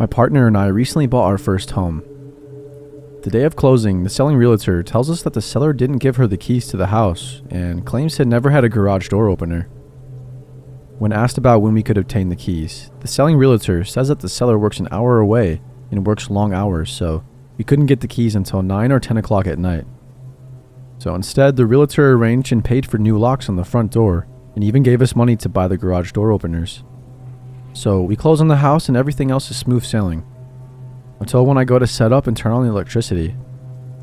My partner and I recently bought our first home. The day of closing, the selling realtor tells us that the seller didn't give her the keys to the house and claims had never had a garage door opener. When asked about when we could obtain the keys, the selling realtor says that the seller works an hour away and works long hours, so we couldn't get the keys until 9 or 10 o'clock at night. So instead, the realtor arranged and paid for new locks on the front door and even gave us money to buy the garage door openers. So we close on the house and everything else is smooth sailing. Until when I go to set up and turn on the electricity.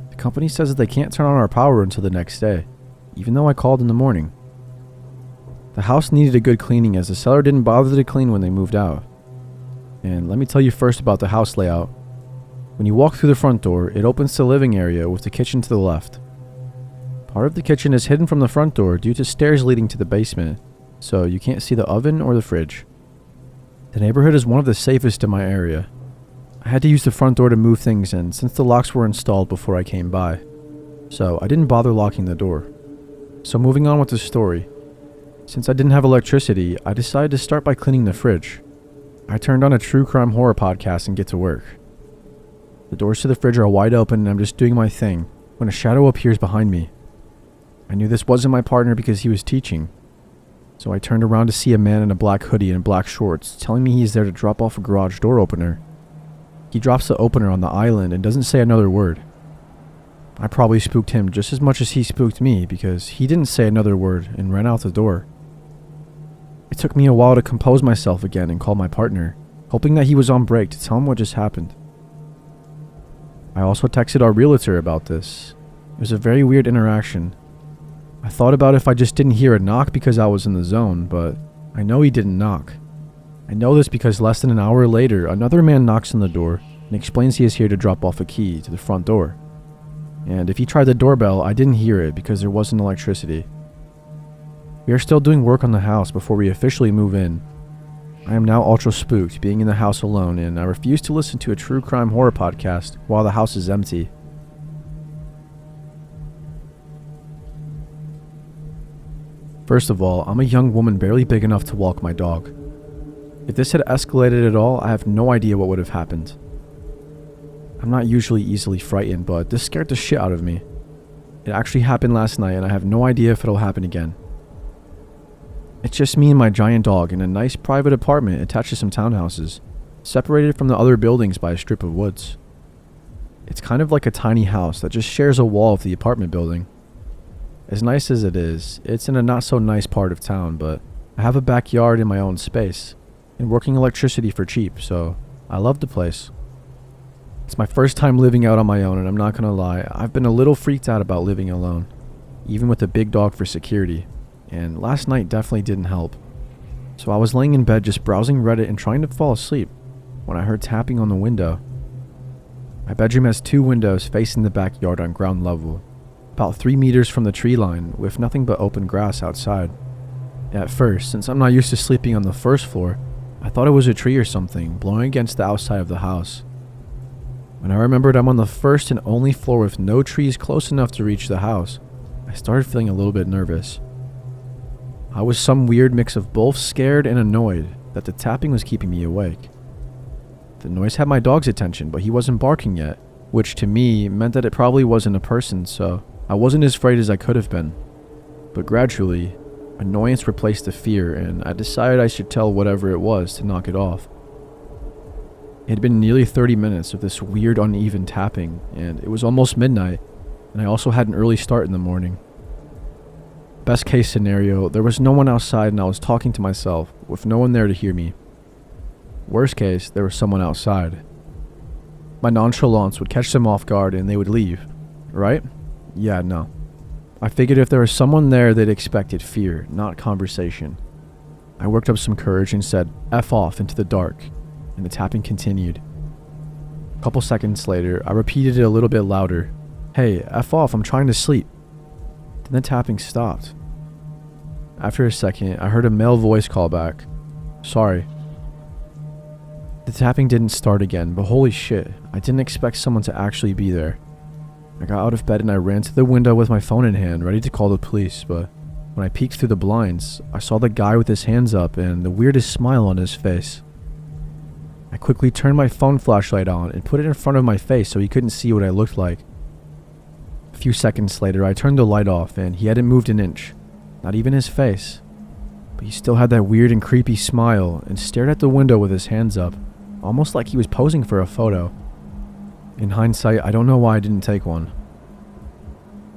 The company says that they can't turn on our power until the next day, even though I called in the morning. The house needed a good cleaning as the seller didn't bother to clean when they moved out. And let me tell you first about the house layout. When you walk through the front door, it opens to the living area with the kitchen to the left. Part of the kitchen is hidden from the front door due to stairs leading to the basement, so you can't see the oven or the fridge. The neighborhood is one of the safest in my area. I had to use the front door to move things in since the locks were installed before I came by, so I didn't bother locking the door. So moving on with the story. Since I didn't have electricity, I decided to start by cleaning the fridge. I turned on a true crime horror podcast and get to work. The doors to the fridge are wide open and I'm just doing my thing when a shadow appears behind me. I knew this wasn't my partner because he was teaching. So I turned around to see a man in a black hoodie and black shorts telling me he's there to drop off a garage door opener. He drops the opener on the island and doesn't say another word. I probably spooked him just as much as he spooked me because he didn't say another word and ran out the door. It took me a while to compose myself again and call my partner, hoping that he was on break to tell him what just happened. I also texted our realtor about this. It was a very weird interaction. I thought about if I just didn't hear a knock because I was in the zone, but I know he didn't knock. I know this because less than an hour later, another man knocks on the door and explains he is here to drop off a key to the front door. And if he tried the doorbell, I didn't hear it because there wasn't electricity. We are still doing work on the house before we officially move in. I am now ultra spooked being in the house alone, and I refuse to listen to a true crime horror podcast while the house is empty. First of all, I'm a young woman barely big enough to walk my dog. If this had escalated at all, I have no idea what would have happened. I'm not usually easily frightened, but this scared the shit out of me. It actually happened last night and I have no idea if it'll happen again. It's just me and my giant dog in a nice private apartment attached to some townhouses, separated from the other buildings by a strip of woods. It's kind of like a tiny house that just shares a wall with the apartment building. As nice as it is, it's in a not so nice part of town, but I have a backyard in my own space, and working electricity for cheap, so I love the place. It's my first time living out on my own, and I'm not gonna lie, I've been a little freaked out about living alone, even with a big dog for security, and last night definitely didn't help. So I was laying in bed just browsing Reddit and trying to fall asleep when I heard tapping on the window. My bedroom has 2 windows facing the backyard on ground level, about 3 meters from the tree line with nothing but open grass outside. At first, since I'm not used to sleeping on the first floor, I thought it was a tree or something blowing against the outside of the house. When I remembered I'm on the first and only floor with no trees close enough to reach the house, I started feeling a little bit nervous. I was some weird mix of both scared and annoyed that the tapping was keeping me awake. The noise had my dog's attention, but he wasn't barking yet, which to me meant that it probably wasn't a person, so I wasn't as afraid as I could have been. But gradually, annoyance replaced the fear, and I decided I should tell whatever it was to knock it off. It had been nearly 30 minutes of this weird uneven tapping, and it was almost midnight, and I also had an early start in the morning. Best case scenario, there was no one outside and I was talking to myself, with no one there to hear me. Worst case, there was someone outside. My nonchalance would catch them off guard and they would leave, right? Yeah, no. I figured if there was someone there, they'd expected fear, not conversation. I worked up some courage and said, F off into the dark, and the tapping continued. A couple seconds later, I repeated it a little bit louder. Hey, F off, I'm trying to sleep. Then the tapping stopped. After a second, I heard a male voice call back. Sorry. The tapping didn't start again, but holy shit, I didn't expect someone to actually be there. I got out of bed and I ran to the window with my phone in hand, ready to call the police, but when I peeked through the blinds, I saw the guy with his hands up and the weirdest smile on his face. I quickly turned my phone flashlight on and put it in front of my face so he couldn't see what I looked like. A few seconds later, I turned the light off and he hadn't moved an inch, not even his face. But he still had that weird and creepy smile and stared at the window with his hands up, almost like he was posing for a photo. In hindsight, I don't know why I didn't take one.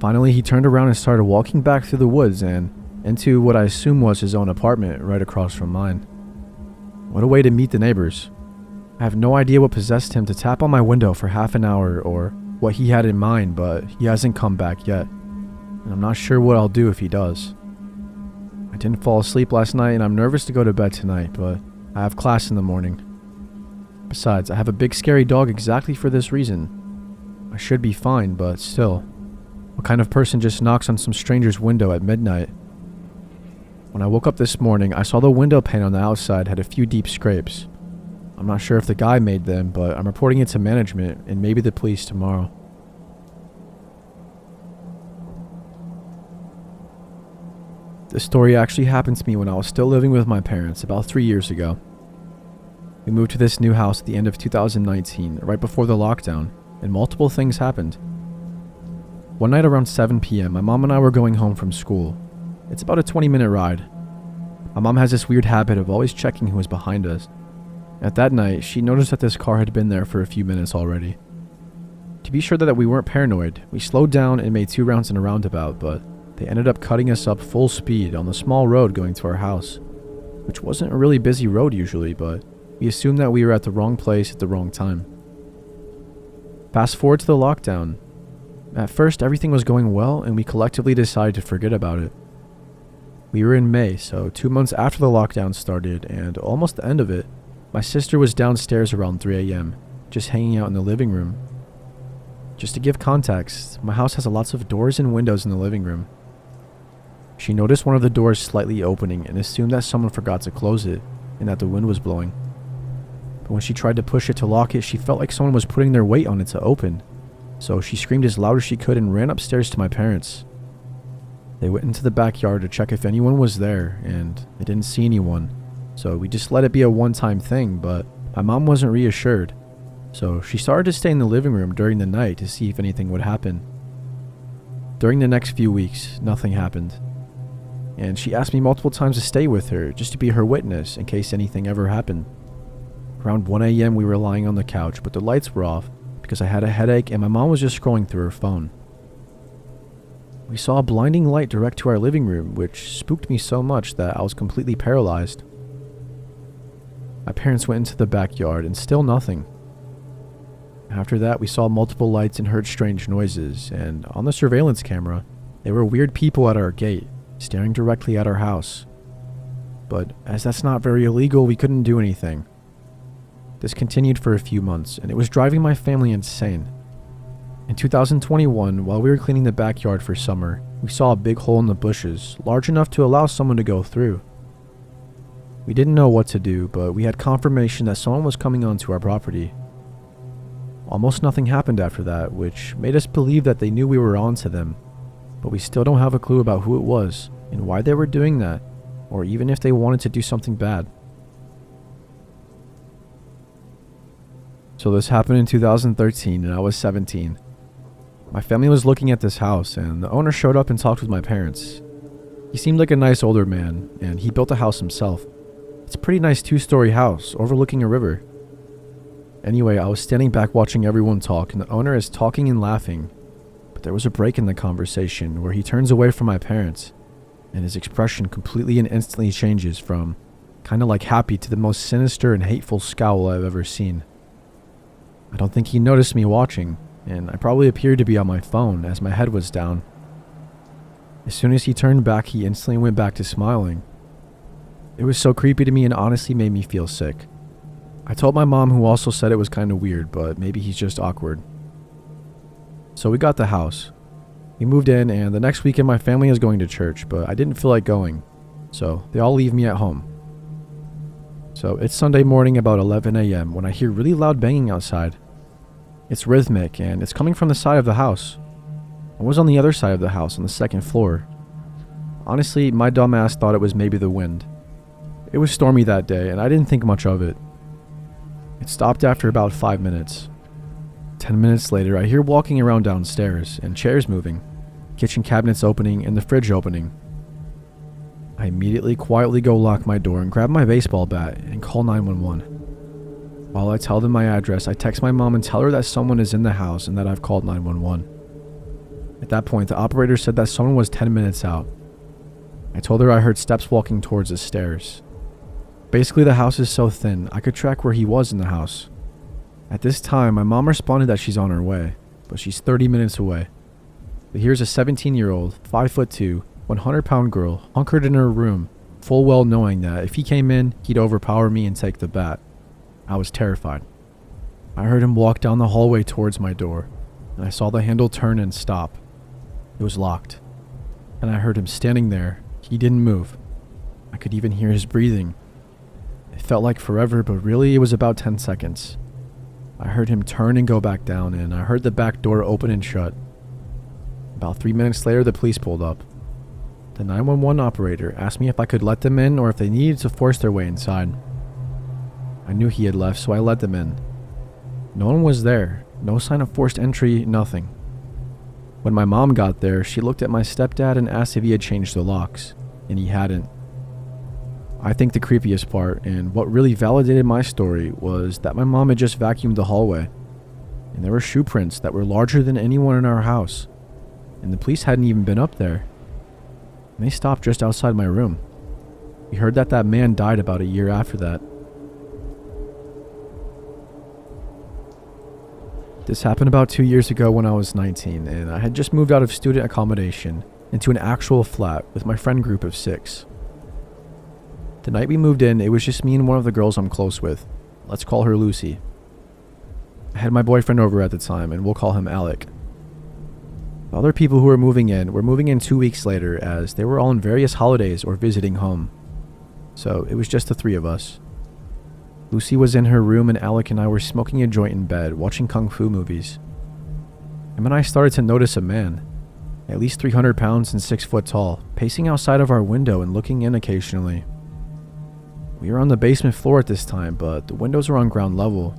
Finally, he turned around and started walking back through the woods and into what I assume was his own apartment right across from mine. What a way to meet the neighbors. I have no idea what possessed him to tap on my window for half an hour or what he had in mind, but he hasn't come back yet. And I'm not sure what I'll do if he does. I didn't fall asleep last night and I'm nervous to go to bed tonight, but I have class in the morning. Besides, I have a big scary dog exactly for this reason. I should be fine, but still. What kind of person just knocks on some stranger's window at midnight? When I woke up this morning, I saw the window pane on the outside had a few deep scrapes. I'm not sure if the guy made them, but I'm reporting it to management and maybe the police tomorrow. This story actually happened to me when I was still living with my parents about 3 years ago. We moved to this new house at the end of 2019, right before the lockdown, and multiple things happened. One night around 7 p.m., my mom and I were going home from school. It's about a 20-minute ride. My mom has this weird habit of always checking who was behind us. At that night, she noticed that this car had been there for a few minutes already. To be sure that we weren't paranoid, we slowed down and made 2 rounds in a roundabout, but they ended up cutting us up full speed on the small road going to our house, which wasn't a really busy road usually, but we assumed that we were at the wrong place at the wrong time. Fast forward to the lockdown. At first, everything was going well, and we collectively decided to forget about it. We were in May, so 2 months after the lockdown started, and almost the end of it, my sister was downstairs around 3 a.m., just hanging out in the living room. Just to give context, my house has lots of doors and windows in the living room. She noticed one of the doors slightly opening and assumed that someone forgot to close it, and that the wind was blowing. But when she tried to push it to lock it, she felt like someone was putting their weight on it to open. So she screamed as loud as she could and ran upstairs to my parents. They went into the backyard to check if anyone was there, and they didn't see anyone. So we just let it be a one-time thing, but my mom wasn't reassured. So she started to stay in the living room during the night to see if anything would happen. During the next few weeks, nothing happened. And she asked me multiple times to stay with her, just to be her witness in case anything ever happened. Around 1 a.m. we were lying on the couch, but the lights were off because I had a headache and my mom was just scrolling through her phone. We saw a blinding light direct to our living room, which spooked me so much that I was completely paralyzed. My parents went into the backyard and still nothing. After that, we saw multiple lights and heard strange noises, and on the surveillance camera, there were weird people at our gate, staring directly at our house. But as that's not very illegal, we couldn't do anything. This continued for a few months, and it was driving my family insane. In 2021, while we were cleaning the backyard for summer, we saw a big hole in the bushes, large enough to allow someone to go through. We didn't know what to do, but we had confirmation that someone was coming onto our property. Almost nothing happened after that, which made us believe that they knew we were on to them, but we still don't have a clue about who it was and why they were doing that, or even if they wanted to do something bad. So this happened in 2013 and I was 17. My family was looking at this house and the owner showed up and talked with my parents. He seemed like a nice older man and he built a house himself. It's a pretty nice 2-story house overlooking a river. Anyway, I was standing back watching everyone talk and the owner is talking and laughing. But there was a break in the conversation where he turns away from my parents and his expression completely and instantly changes from kind of like happy to the most sinister and hateful scowl I've ever seen. I don't think he noticed me watching, and I probably appeared to be on my phone as my head was down. As soon as he turned back, he instantly went back to smiling. It was so creepy to me and honestly made me feel sick. I told my mom, who also said it was kind of weird, but maybe he's just awkward. So we got the house. We moved in, and the next weekend my family is going to church, but I didn't feel like going, so they all leave me at home. So it's Sunday morning about 11 a.m. when I hear really loud banging outside. It's rhythmic and it's coming from the side of the house. I was on the other side of the house on the second floor. Honestly, my dumb ass thought it was maybe the wind. It was stormy that day and I didn't think much of it. It stopped after about 5 minutes. 10 minutes later, I hear walking around downstairs and chairs moving, kitchen cabinets opening, and the fridge opening. I immediately quietly go lock my door and grab my baseball bat and call 911. While I tell them my address, I text my mom and tell her that someone is in the house and that I've called 911. At that point, the operator said that someone was 10 minutes out. I told her I heard steps walking towards the stairs. Basically, the house is so thin, I could track where he was in the house. At this time, my mom responded that she's on her way, but she's 30 minutes away. But here's a 17-year-old, 5'2", 100-pound girl hunkered in her room, full well knowing that if he came in, he'd overpower me and take the bat. I was terrified. I heard him walk down the hallway towards my door, and I saw the handle turn and stop. It was locked, and I heard him standing there. He didn't move. I could even hear his breathing. It felt like forever, but really it was about 10 seconds. I heard him turn and go back down, and I heard the back door open and shut. About 3 minutes later, the police pulled up. The 911 operator asked me if I could let them in or if they needed to force their way inside. I knew he had left, so I let them in. No one was there. No sign of forced entry, nothing. When my mom got there, she looked at my stepdad and asked if he had changed the locks, and he hadn't. I think the creepiest part, and what really validated my story, was that my mom had just vacuumed the hallway, and there were shoe prints that were larger than anyone in our house, and the police hadn't even been up there. And they stopped just outside my room. We heard that that man died about a year after that. This happened about 2 years ago when I was 19, and I had just moved out of student accommodation into an actual flat with my friend group of 6. The night we moved in, it was just me and one of the girls I'm close with. Let's call her Lucy. I had my boyfriend over at the time, and we'll call him Alec. The other people who were moving in 2 weeks later, as they were all on various holidays or visiting home. So it was just the 3 of us. Lucy was in her room, and Alec and I were smoking a joint in bed, watching kung fu movies. And then I started to notice a man, at least 300 pounds and 6 foot tall, pacing outside of our window and looking in occasionally. We were on the basement floor at this time, but the windows are on ground level.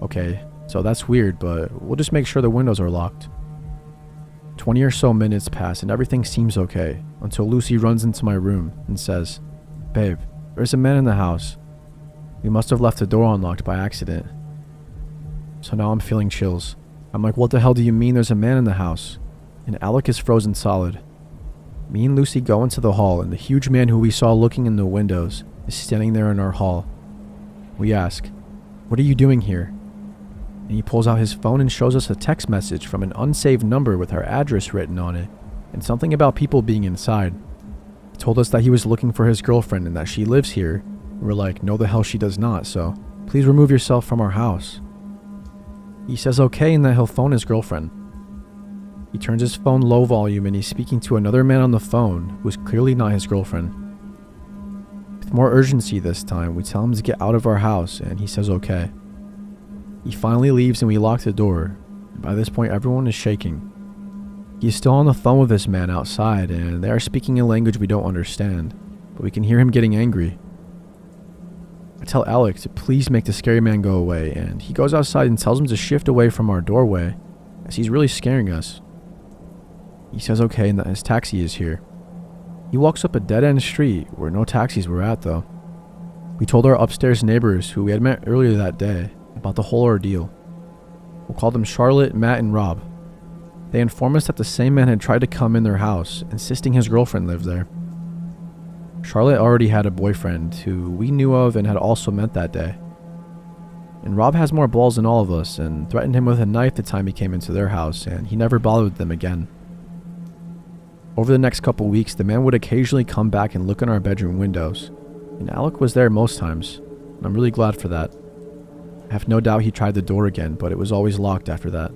Okay, so that's weird, but we'll just make sure the windows are locked. 20 or so minutes pass and everything seems okay, until Lucy runs into my room and says, "Babe, there's a man in the house. We must have left the door unlocked by accident." So now I'm feeling chills. I'm like, what the hell do you mean there's a man in the house? And Alec is frozen solid. Me and Lucy go into the hall, and the huge man who we saw looking in the windows is standing there in our hall. We ask, "What are you doing here?" And he pulls out his phone and shows us a text message from an unsaved number with our address written on it, and something about people being inside. He told us that he was looking for his girlfriend and that she lives here. We're like, no the hell she does not, so please remove yourself from our house. He says okay and that he'll phone his girlfriend. He turns his phone low volume and he's speaking to another man on the phone who is clearly not his girlfriend. With more urgency this time, we tell him to get out of our house and he says okay. He finally leaves and we lock the door. By this point, everyone is shaking. He's still on the phone with this man outside and they are speaking a language we don't understand, but we can hear him getting angry. I tell Alec to please make the scary man go away, and he goes outside and tells him to shift away from our doorway, as he's really scaring us. He says okay and that his taxi is here. He walks up a dead-end street where no taxis were at though. We told our upstairs neighbors who we had met earlier that day about the whole ordeal. We'll call them Charlotte, Matt, and Rob. They informed us that the same man had tried to come in their house, insisting his girlfriend lived there. Charlotte already had a boyfriend who we knew of and had also met that day. And Rob has more balls than all of us and threatened him with a knife the time he came into their house, and he never bothered them again. Over the next couple weeks, the man would occasionally come back and look in our bedroom windows, and Alec was there most times, and I'm really glad for that. I have no doubt he tried the door again, but it was always locked after that.